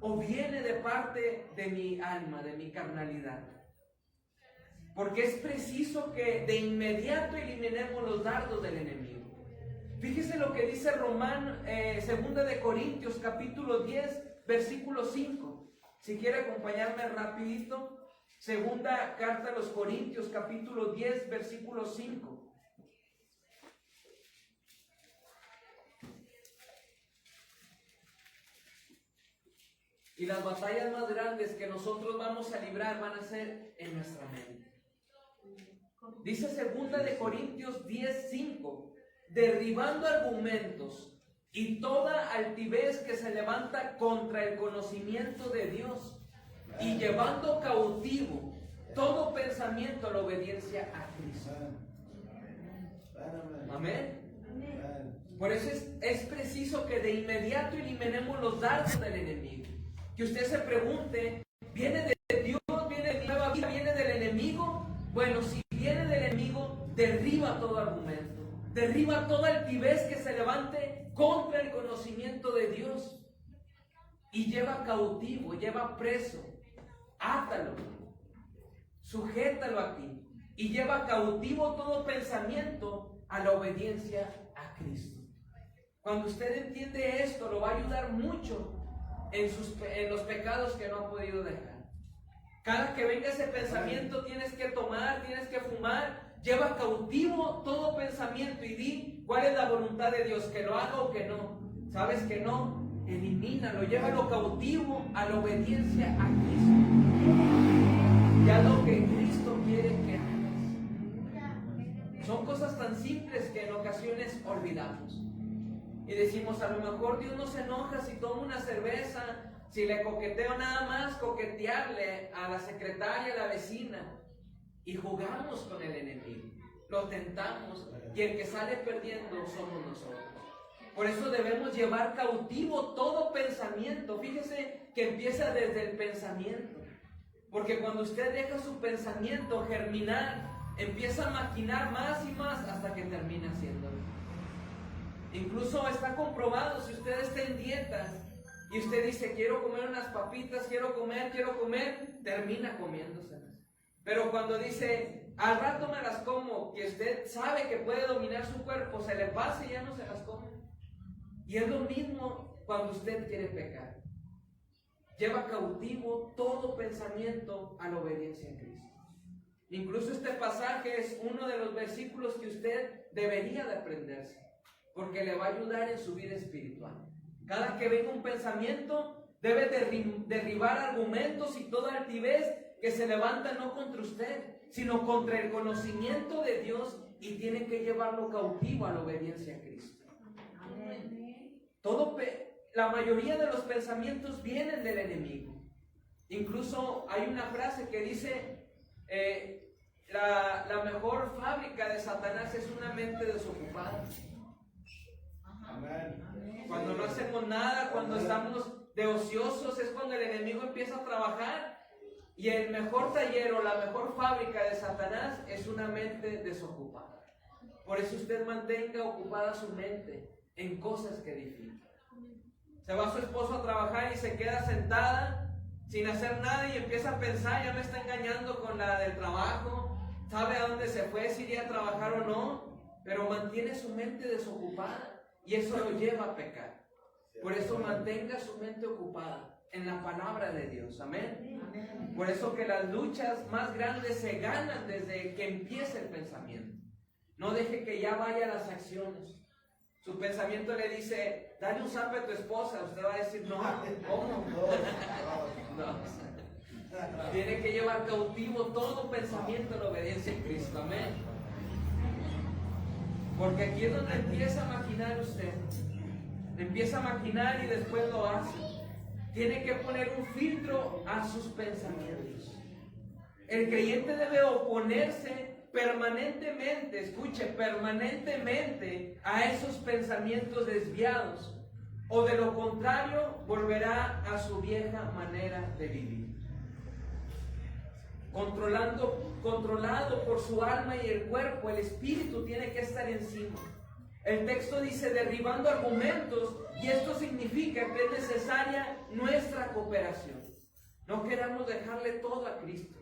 ¿O viene de parte de mi alma, de mi carnalidad? Porque es preciso que de inmediato eliminemos los dardos del enemigo. Fíjese lo que dice Segunda de Corintios capítulo 10, versículo 5. Si quiere acompañarme rapidito. Segunda carta a los Corintios capítulo 10, versículo 5. Y las batallas más grandes que nosotros vamos a librar van a ser en nuestra mente. Dice Segunda de Corintios 10, 5. Derribando argumentos y toda altivez que se levanta contra el conocimiento de Dios y llevando cautivo todo pensamiento a la obediencia a Cristo. Amén. Por eso es preciso que de inmediato eliminemos los dardos del enemigo. Que usted se pregunte, ¿viene de Dios? ¿Viene de mi nueva vida? ¿Viene del enemigo? Bueno, si viene del enemigo, derriba todo argumento. Derriba toda altivez que se levante contra el conocimiento de Dios. Y lleva cautivo, lleva preso. Átalo. Sujétalo a ti. Y lleva cautivo todo pensamiento a la obediencia a Cristo. Cuando usted entiende esto, lo va a ayudar mucho en los pecados que no ha podido dejar. Cada que venga ese pensamiento, tienes que tomar, tienes que fumar. Lleva cautivo todo pensamiento y di cuál es la voluntad de Dios, que lo haga o que no. ¿Sabes que no? Elimínalo, llévalo cautivo a la obediencia a Cristo. Ya lo que Cristo quiere que hagas. Son cosas tan simples que en ocasiones olvidamos. Y decimos, a lo mejor Dios no se enoja si tomo una cerveza, si le coqueteo nada más, coquetearle a la secretaria, a la vecina. Y jugamos con el enemigo. lo tentamos, y el que sale perdiendo somos nosotros. Por eso debemos llevar cautivo todo pensamiento. Fíjese que empieza desde el pensamiento. Porque cuando usted deja su pensamiento germinar, empieza a maquinar más y más hasta que termina haciéndolo. Incluso está comprobado, si usted está en dietas y usted dice, quiero comer unas papitas, quiero comer, termina comiéndoselas. Pero cuando dice, al rato me las como, que usted sabe que puede dominar su cuerpo, se le pasa y ya no se las come. Y es lo mismo cuando usted quiere pecar. Lleva cautivo todo pensamiento a la obediencia a Cristo. Incluso este pasaje es uno de los versículos que usted debería de aprenderse, porque le va a ayudar en su vida espiritual. Cada que venga un pensamiento, debe derribar argumentos y toda altivez que se levanta no contra usted, sino contra el conocimiento de Dios, y tiene que llevarlo cautivo a la obediencia a Cristo. La mayoría de los pensamientos vienen del enemigo. Incluso hay una frase que dice, la mejor fábrica de Satanás es una mente desocupada. Cuando no hacemos nada, cuando estamos de ociosos, es cuando el enemigo empieza a trabajar. Y el mejor taller o la mejor fábrica de Satanás es una mente desocupada. Por eso usted mantenga ocupada su mente en cosas que edifican. Se va su esposo a trabajar y se queda sentada sin hacer nada y empieza a pensar, ya me está engañando con la del trabajo, sabe a dónde se fue, si iría a trabajar o no, pero mantiene su mente desocupada y eso lo lleva a pecar. Por eso mantenga su mente ocupada en la palabra de Dios, amén. Por eso que las luchas más grandes se ganan desde que empieza el pensamiento. No deje que ya vaya a las acciones. Su pensamiento le dice, dale un zape a tu esposa. Usted va a decir, no, ¿cómo? No. Tiene que llevar cautivo todo pensamiento en obediencia a Cristo, amén. Porque aquí es donde empieza a maquinar usted. Empieza a maquinar y después lo hace. Tiene que poner un filtro a sus pensamientos. El creyente debe oponerse permanentemente, escuche, permanentemente a esos pensamientos desviados, o de lo contrario volverá a su vieja manera de vivir. Controlado por su alma y el cuerpo, el espíritu tiene que estar encima. El texto dice derribando argumentos, y esto significa que es necesaria nuestra cooperación. No queramos dejarle todo a Cristo.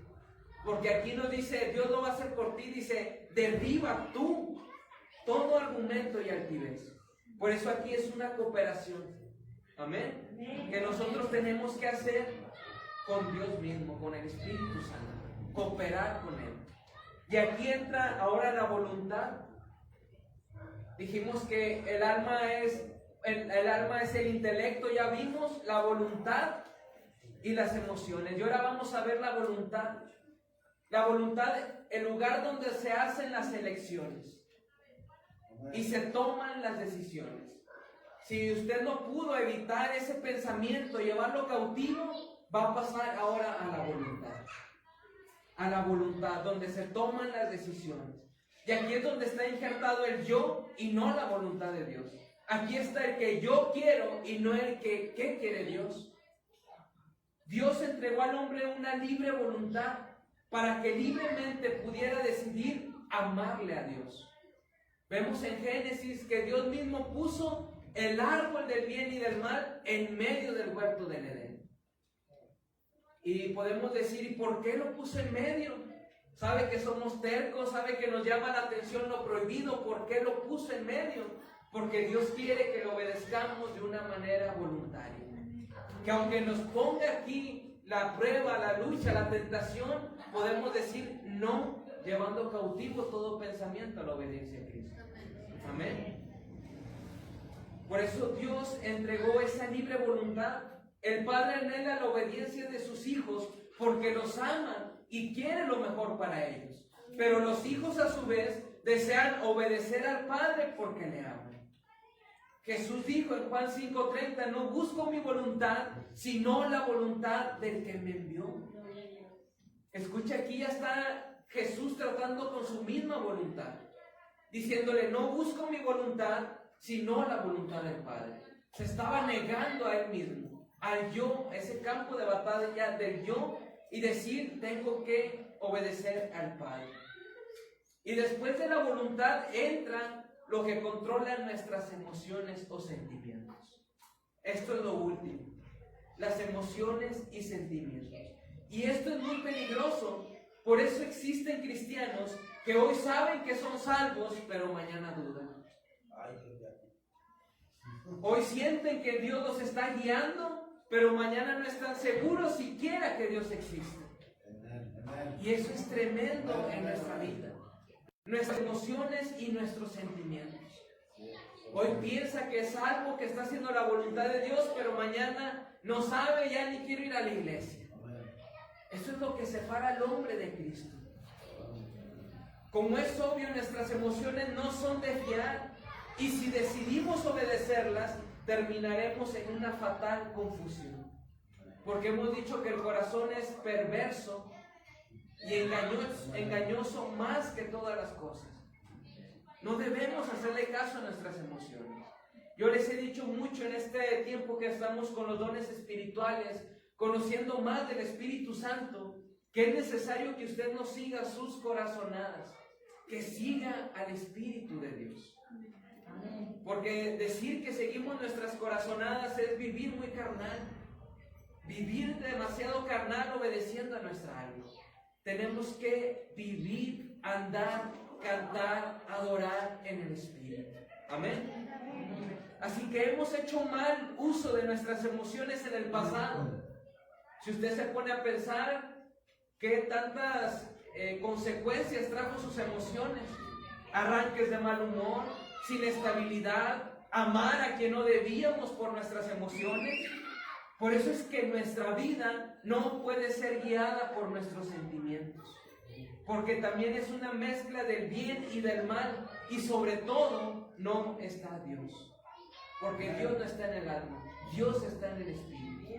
Porque aquí nos dice, Dios lo va a hacer por ti, dice, derriba tú todo argumento y altivez. Por eso aquí es una cooperación. Amén. Que nosotros tenemos que hacer con Dios mismo, con el Espíritu Santo. Cooperar con Él. Y aquí entra ahora la voluntad. Dijimos que el alma es el intelecto, ya vimos la voluntad y las emociones. Y ahora vamos a ver la voluntad. La voluntad, el lugar donde se hacen las elecciones y se toman las decisiones. Si usted no pudo evitar ese pensamiento, llevarlo cautivo, va a pasar ahora a la voluntad. A la voluntad, donde se toman las decisiones. Y aquí es donde está injertado el yo y no la voluntad de Dios. Aquí está el que yo quiero y no el que ¿qué quiere Dios? Dios entregó al hombre una libre voluntad para que libremente pudiera decidir amarle a Dios. Vemos en Génesis que Dios mismo puso el árbol del bien y del mal en medio del huerto del Edén. Y podemos decir, ¿y por qué lo puso en medio? Sabe que somos tercos, sabe que nos llama la atención lo prohibido. ¿Por qué lo puso en medio? Porque Dios quiere que lo obedezcamos de una manera voluntaria. Que aunque nos ponga aquí la prueba, la lucha, la tentación, podemos decir no, llevando cautivo todo pensamiento a la obediencia a Cristo. Amén. Por eso Dios entregó esa libre voluntad. El Padre anhela la obediencia de sus hijos porque los ama y quiere lo mejor para ellos. Pero los hijos a su vez desean obedecer al Padre porque le aman. Jesús dijo en Juan 5:30, no busco mi voluntad, sino la voluntad del que me envió. Escucha, aquí ya está Jesús tratando con su misma voluntad, diciéndole, no busco mi voluntad, sino la voluntad del Padre. Se estaba negando a él mismo, al yo, ese campo de batalla del yo, y decir, tengo que obedecer al Padre. Y después de la voluntad entra lo que controla nuestras emociones o sentimientos. Esto es lo último, las emociones y sentimientos. Y esto es muy peligroso. Por eso existen cristianos que hoy saben que son salvos, pero mañana dudan. Hoy sienten que Dios los está guiando, pero mañana no están seguros siquiera que Dios existe. Y eso es tremendo en nuestra vida. Nuestras emociones y nuestros sentimientos. Hoy piensa que es salvo, que está haciendo la voluntad de Dios, pero mañana no sabe, ya ni quiero ir a la iglesia. Eso es lo que separa al hombre de Cristo. Como es obvio, nuestras emociones no son de fiar, y si decidimos obedecerlas, terminaremos en una fatal confusión. Porque hemos dicho que el corazón es perverso y engañoso más que todas las cosas. No debemos hacerle caso a nuestras emociones. Yo les he dicho mucho en este tiempo que estamos con los dones espirituales, conociendo más del Espíritu Santo, que es necesario que usted no siga sus corazonadas, que siga al Espíritu de Dios. Porque decir que seguimos nuestras corazonadas es vivir muy carnal, vivir demasiado carnal obedeciendo a nuestra alma. Tenemos que vivir, andar, cantar, adorar en el Espíritu. Amén. Así que hemos hecho mal uso de nuestras emociones en el pasado. Si usted se pone a pensar qué tantas consecuencias trajo sus emociones, arranques de mal humor, sin estabilidad, amar a quien no debíamos por nuestras emociones. Por eso es que nuestra vida no puede ser guiada por nuestros sentimientos, porque también es una mezcla del bien y del mal, y sobre todo no está Dios, porque Dios no está en el alma, Dios está en el Espíritu.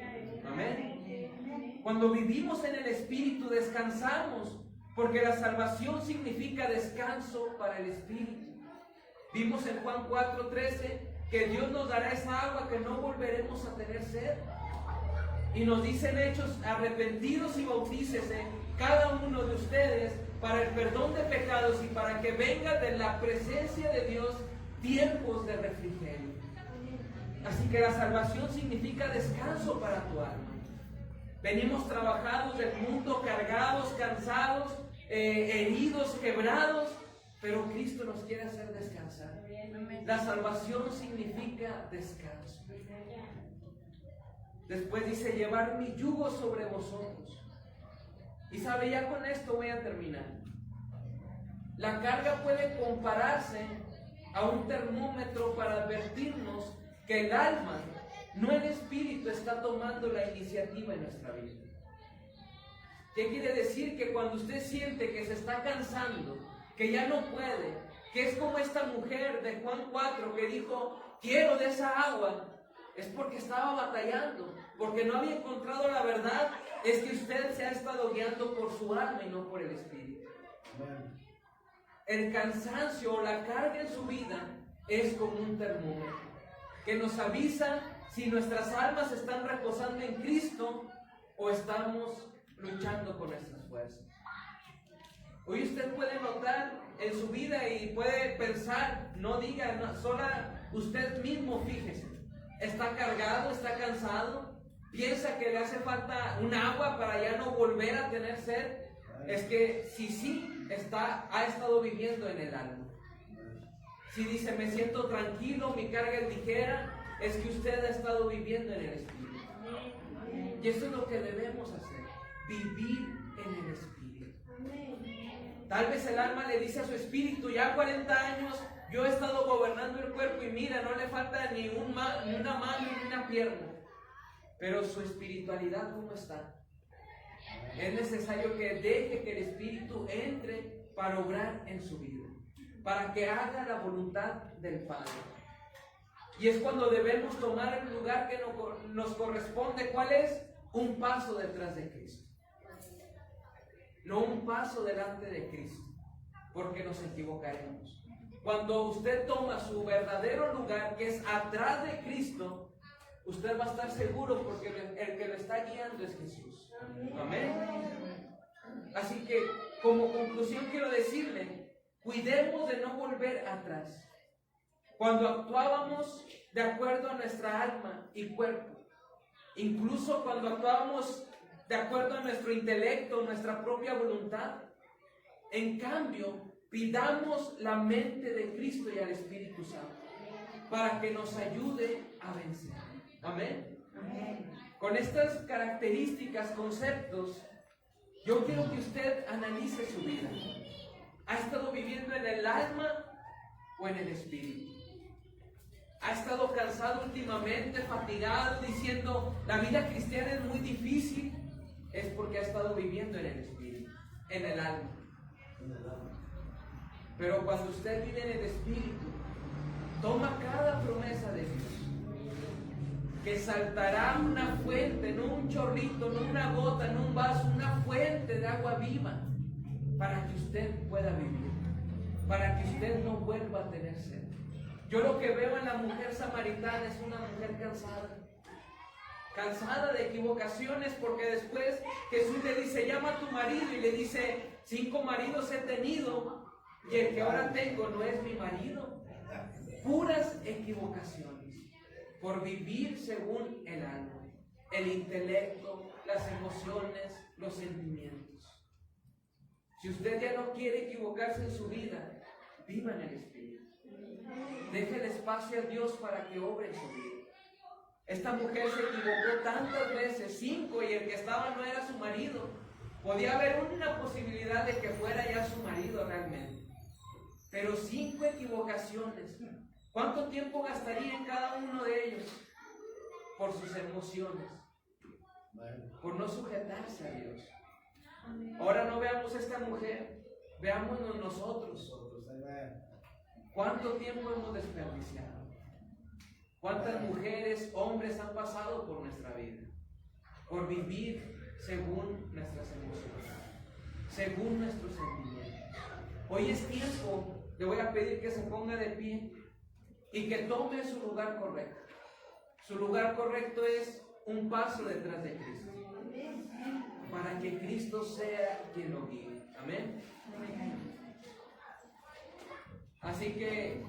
Amén. Cuando vivimos en el Espíritu descansamos, porque la salvación significa descanso para el Espíritu. Vimos en Juan 4:13 que Dios nos dará esa agua que no volveremos a tener sed. Y nos dicen Hechos, arrepentidos y bautícese cada uno de ustedes para el perdón de pecados y para que venga de la presencia de Dios tiempos de refrigerio. Así que la salvación significa descanso para tu alma. Venimos trabajados del mundo, cargados, cansados, heridos, quebrados, pero Cristo nos quiere hacer descansar. La salvación significa descanso. Después dice, llevar mi yugo sobre vosotros. Y sabe, ya con esto voy a terminar. La carga puede compararse a un termómetro para advertirnos que el alma, no el espíritu, está tomando la iniciativa en nuestra vida. ¿Qué quiere decir? Que cuando usted siente que se está cansando, que ya no puede, que es como esta mujer de Juan 4 que dijo, quiero de esa agua, es porque estaba batallando, porque no había encontrado la verdad. Es que usted se ha estado guiando por su alma y no por el espíritu. El cansancio o la carga en su vida es como un termómetro que nos avisa si nuestras almas están reposando en Cristo o estamos luchando con nuestras fuerzas. Hoy usted puede notar en su vida y puede pensar, no diga, no, sola usted mismo, fíjese. Está cargado, está cansado, piensa que le hace falta un agua para ya no volver a tener sed. Es que sí, ha estado viviendo en el alma. Si dice, me siento tranquilo, mi carga es ligera, es que usted ha estado viviendo en el Espíritu. Y eso es lo que debemos hacer, vivir en el Espíritu. Tal vez el alma le dice a su espíritu, ya 40 años yo he estado gobernando el cuerpo y mira, no le falta ni una mano ni una pierna. Pero su espiritualidad, ¿cómo está? Es necesario que deje que el Espíritu entre para obrar en su vida, para que haga la voluntad del Padre. Y es cuando debemos tomar el lugar que nos corresponde. ¿Cuál es? Un paso detrás de Cristo. no un paso delante de Cristo, porque nos equivocaremos. Cuando usted toma su verdadero lugar, que es atrás de Cristo, usted va a estar seguro porque el que lo está guiando es Jesús. Amén. Así que, como conclusión quiero decirle, cuidemos de no volver atrás. Cuando actuábamos de acuerdo a nuestra alma y cuerpo, incluso cuando actuábamos de acuerdo a nuestro intelecto, nuestra propia voluntad, en cambio, pidamos la mente de Cristo y al Espíritu Santo para que nos ayude a vencer. Amén. Amén. Con estas características, conceptos, yo quiero que usted analice su vida. ¿Ha estado viviendo en el alma o en el espíritu? ¿Ha estado cansado últimamente, fatigado, diciendo la vida cristiana es muy difícil? Es porque ha estado viviendo en el espíritu, en el alma. Pero cuando usted vive en el espíritu, toma cada promesa de Dios, que saltará una fuente, no un chorrito, no una gota, no un vaso, una fuente de agua viva, para que usted pueda vivir, para que usted no vuelva a tener sed. Yo lo que veo en la mujer samaritana es una mujer cansada de equivocaciones, porque después Jesús le dice, llama a tu marido, y le dice, 5 maridos he tenido, y el que ahora tengo no es mi marido. Puras equivocaciones por vivir según el alma, el intelecto, las emociones, los sentimientos. Si usted ya no quiere equivocarse en su vida, viva en el Espíritu. Deje el espacio a Dios para que obre en su vida. Esta mujer se equivocó tantas veces, 5, y el que estaba no era su marido. Podía haber una posibilidad de que fuera ya su marido realmente. Pero 5 equivocaciones. ¿Cuánto tiempo gastaría en cada uno de ellos? Por sus emociones, por no sujetarse a Dios. Ahora no veamos a esta mujer, veámonos nosotros. ¿Cuánto tiempo hemos desperdiciado? ¿Cuántas mujeres, hombres han pasado por nuestra vida? Por vivir según nuestras emociones, según nuestros sentimientos. Hoy es tiempo, le voy a pedir que se ponga de pie y que tome su lugar correcto. Su lugar correcto es un paso detrás de Cristo, para que Cristo sea quien lo guíe. Amén. Así que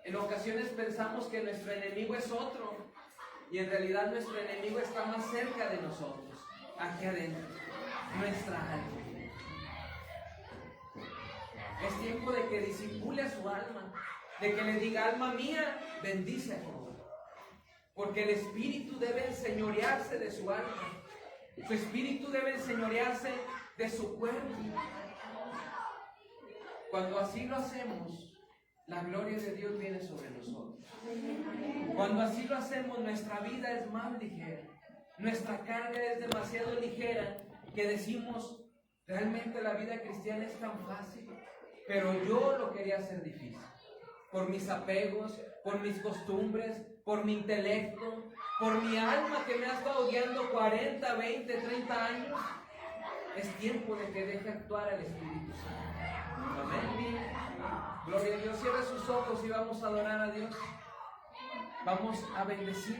en ocasiones pensamos que nuestro enemigo es otro, y en realidad nuestro enemigo está más cerca de nosotros, aquí adentro, nuestra alma. Es tiempo de que disipule a su alma, de que le diga, alma mía, bendice a Jehová. Porque el espíritu debe enseñorearse de su alma. Su espíritu debe enseñorearse de su cuerpo. Cuando así lo hacemos, la gloria de Dios viene sobre nosotros. Cuando así lo hacemos, nuestra vida es más ligera. Nuestra carga es demasiado ligera que decimos, realmente la vida cristiana es tan fácil. Pero yo lo quería hacer difícil. Por mis apegos, por mis costumbres, por mi intelecto, por mi alma que me ha estado guiando 40, 20, 30 años. Es tiempo de que deje actuar al Espíritu Santo. Amén. Gloria a Dios. Cierre sus ojos y vamos a adorar a Dios. Vamos a bendecir.